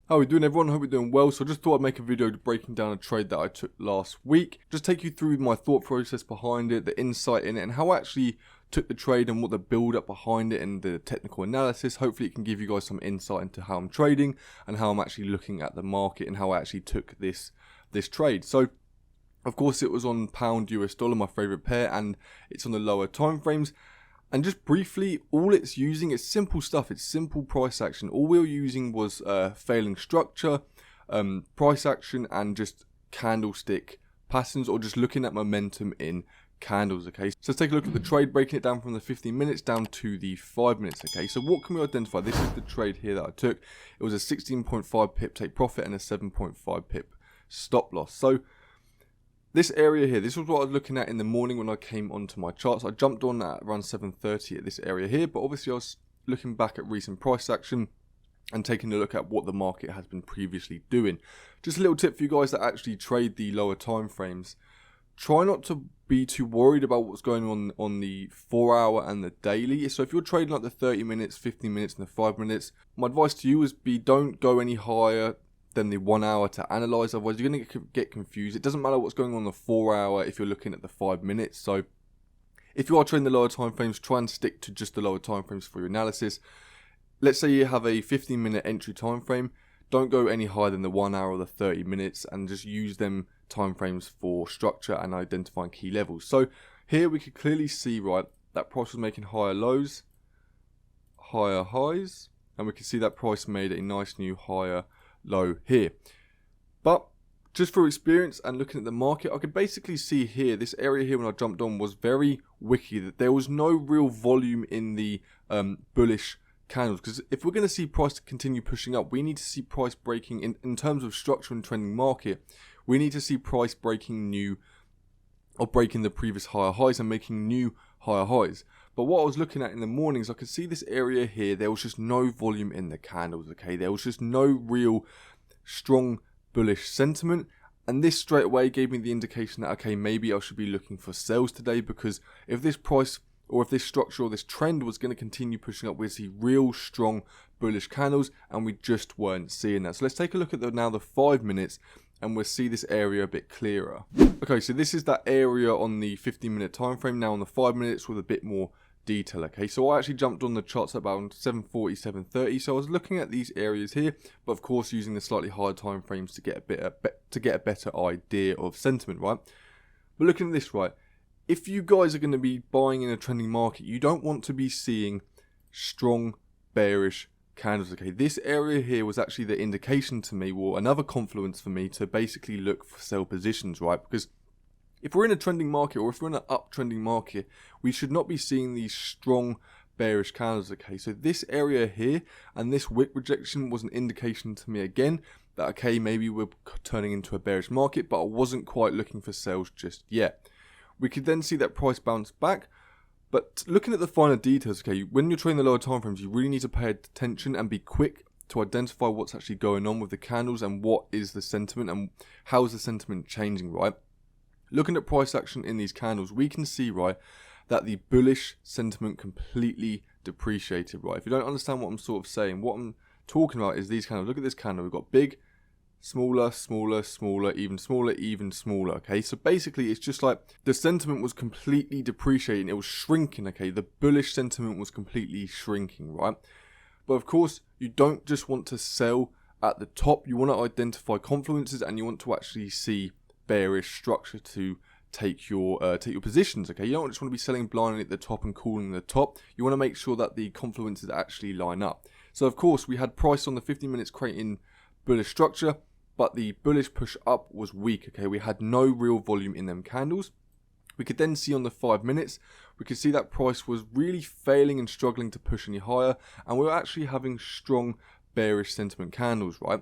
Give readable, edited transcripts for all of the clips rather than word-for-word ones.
How are we doing, everyone? Hope you're doing well. So I just thought I'd make a video breaking down a trade that I took last week. Just take you through my thought process behind it, the insight in it, and how I actually took the trade and what the build up behind it and the technical analysis. Hopefully it can give you guys some insight into how I'm trading and how I'm actually looking at the market and how I actually took this trade. So of course it was on pound US dollar, my favorite pair, and it's on the lower time frames. And just briefly, all it's using is simple stuff. It's simple price action. All we were using was failing structure, price action, and just candlestick patterns, or just looking at momentum in candles. Okay, so let's take a look at the trade, breaking it down from the 15 minutes down to the 5 minutes. Okay, so what can we identify? This is the trade here that I took. It was a 16.5 pip take profit and a 7.5 pip stop loss. So this area here, this was what I was looking at in the morning when I came onto my charts. I jumped on at around 7:30 at this area here, but obviously I was looking back at recent price action and taking a look at what the market has been previously doing. Just a little tip for you guys that actually trade the lower time frames. Try not to be too worried about what's going on the 4 hour and the daily. So if you're trading like the 30 minutes, 15 minutes and the 5 minutes, my advice to you is don't go any higher than the 1 hour to analyze, otherwise you're going to get confused. It doesn't matter what's going on the 4 hour if you're looking at the 5 minutes. So if you are trading the lower time frames, try and stick to just the lower time frames for your analysis. Let's say you have a 15-minute entry time frame. Don't go any higher than the 1 hour or the 30 minutes, and just use them time frames for structure and identifying key levels. So here we could clearly see, right, that price was making higher lows, higher highs, and we can see that price made a nice new higher low here. But just for experience and looking at the market, I could basically see here, this area here when I jumped on was very wicky, that there was no real volume in the bullish candles. Because if we're going to see price continue pushing up, we need to see price breaking in terms of structure and trending market. We need to see price breaking new, or breaking the previous higher highs and making new higher highs. But what I was looking at in the mornings, I could see this area here, there was just no volume in the candles, okay? There was just no real strong bullish sentiment. And this straight away gave me the indication that, okay, maybe I should be looking for sales today, because if this price, or if this structure or this trend was going to continue pushing up, we'd see real strong bullish candles, and we just weren't seeing that. So let's take a look at now the 5 minutes, and we'll see this area a bit clearer. Okay, so this is that area on the 15-minute time frame. Now on the 5 minutes with a bit more detail. Okay, so I actually jumped on the charts at about 7:40, 7:30. So I was looking at these areas here, but of course using the slightly higher time frames to get a better idea of sentiment, right? But looking at this, right, if you guys are going to be buying in a trending market, you don't want to be seeing strong bearish candles. Okay, this area here was actually the indication to me, or another confluence for me to basically look for sell positions, right? Because if we're in a trending market, or if we're in an uptrending market, we should not be seeing these strong bearish candles. Okay, so this area here and this wick rejection was an indication to me again that, okay, maybe we're turning into a bearish market, but I wasn't quite looking for sales just yet. We could then see that price bounce back. But looking at the finer details, okay, when you're trading the lower time frames, you really need to pay attention and be quick to identify what's actually going on with the candles and what is the sentiment and how is the sentiment changing, right? Looking at price action in these candles, we can see, right, that the bullish sentiment completely depreciated, right? If you don't understand what I'm sort of saying, what I'm talking about is these candles. Look at this candle. We've got big, smaller, smaller, smaller, even smaller, even smaller, okay? So basically, it's just like the sentiment was completely depreciating. It was shrinking, okay? The bullish sentiment was completely shrinking, right? But of course, you don't just want to sell at the top. You want to identify confluences, and you want to actually see bearish structure to take your positions. Okay, you don't just want to be selling blindly at the top and calling the top. You want to make sure that the confluences actually line up. So of course we had price on the 15 minutes creating bullish structure, but the bullish push up was weak. Okay, we had no real volume in them candles. We could then see on the 5 minutes, we could see that price was really failing and struggling to push any higher, and we were actually having strong bearish sentiment candles, right?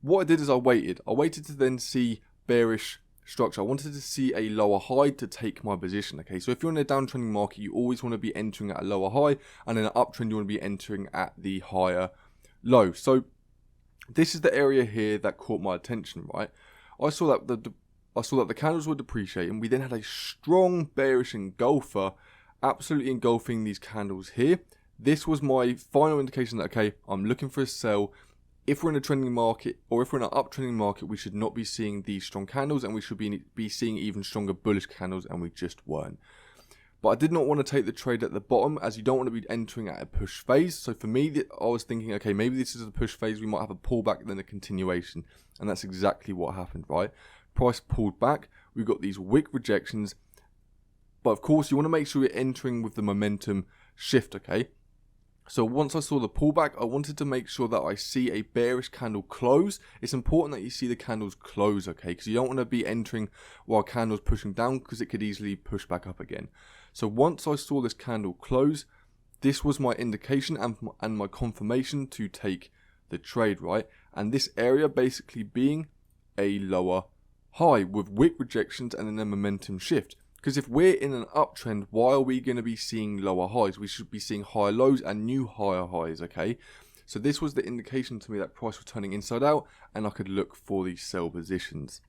What I did is I waited to then see bearish structure. I wanted to see a lower high to take my position. Okay, so if you're in a downtrending market, you always want to be entering at a lower high, and in an uptrend you want to be entering at the higher low. So this is the area here that caught my attention, right? I saw that the candles were depreciating. We then had a strong bearish engulfer, absolutely engulfing these candles here. This was my final indication that, okay, I'm looking for a sell if we're in a trending market, or if we're in an uptrending market, we should not be seeing these strong candles, and we should be seeing even stronger bullish candles, and we just weren't. But I did not want to take the trade at the bottom, as you don't want to be entering at a push phase. So for me, I was thinking, okay, maybe this is a push phase. We might have a pullback and then a continuation. And that's exactly what happened, right? Price pulled back. We got these wick rejections. But of course, you want to make sure you're entering with the momentum shift, okay? So once I saw the pullback, I wanted to make sure that I see a bearish candle close. It's important that you see the candles close, okay? Because you don't want to be entering while candle's pushing down, because it could easily push back up again. So once I saw this candle close, this was my indication and my confirmation to take the trade, right? And this area basically being a lower high with wick rejections and then a momentum shift. Because if we're in an uptrend, why are we going to be seeing lower highs? We should be seeing higher lows and new higher highs, okay? So this was the indication to me that price was turning inside out, and I could look for these sell positions.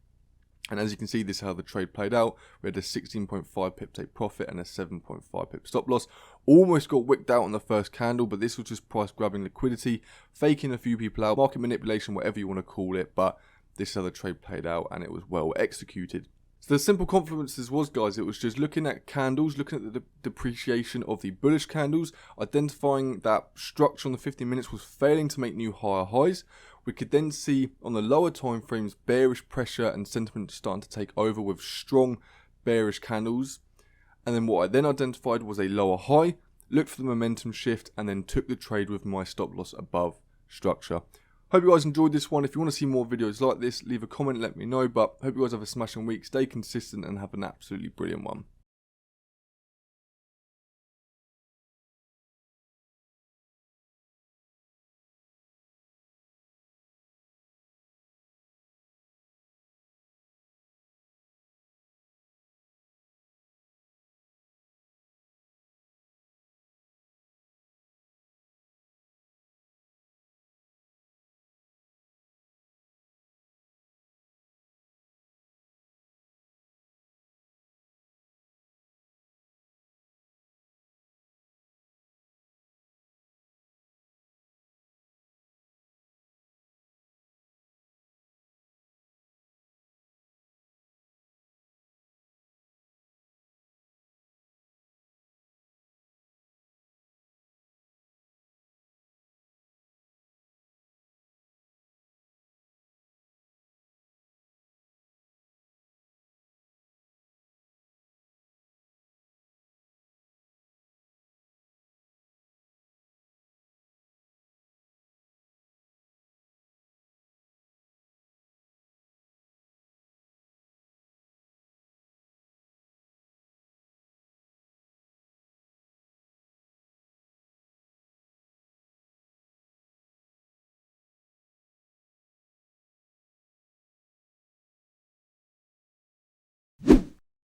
And as you can see, this is how the trade played out. We had a 16.5 pip take profit and a 7.5 pip stop loss. Almost got wicked out on the first candle, but this was just price grabbing liquidity, faking a few people out, market manipulation, whatever you want to call it. But this is how the trade played out, and it was well executed. So the simple confluences was, guys, it was just looking at candles, looking at the depreciation of the bullish candles, identifying that structure on the 15 minutes was failing to make new higher highs. We could then see on the lower time frames bearish pressure and sentiment starting to take over with strong bearish candles. And then what I then identified was a lower high, looked for the momentum shift, and then took the trade with my stop loss above structure. Hope you guys enjoyed this one. If you want to see more videos like this, leave a comment, let me know. But hope you guys have a smashing week, stay consistent, and have an absolutely brilliant one.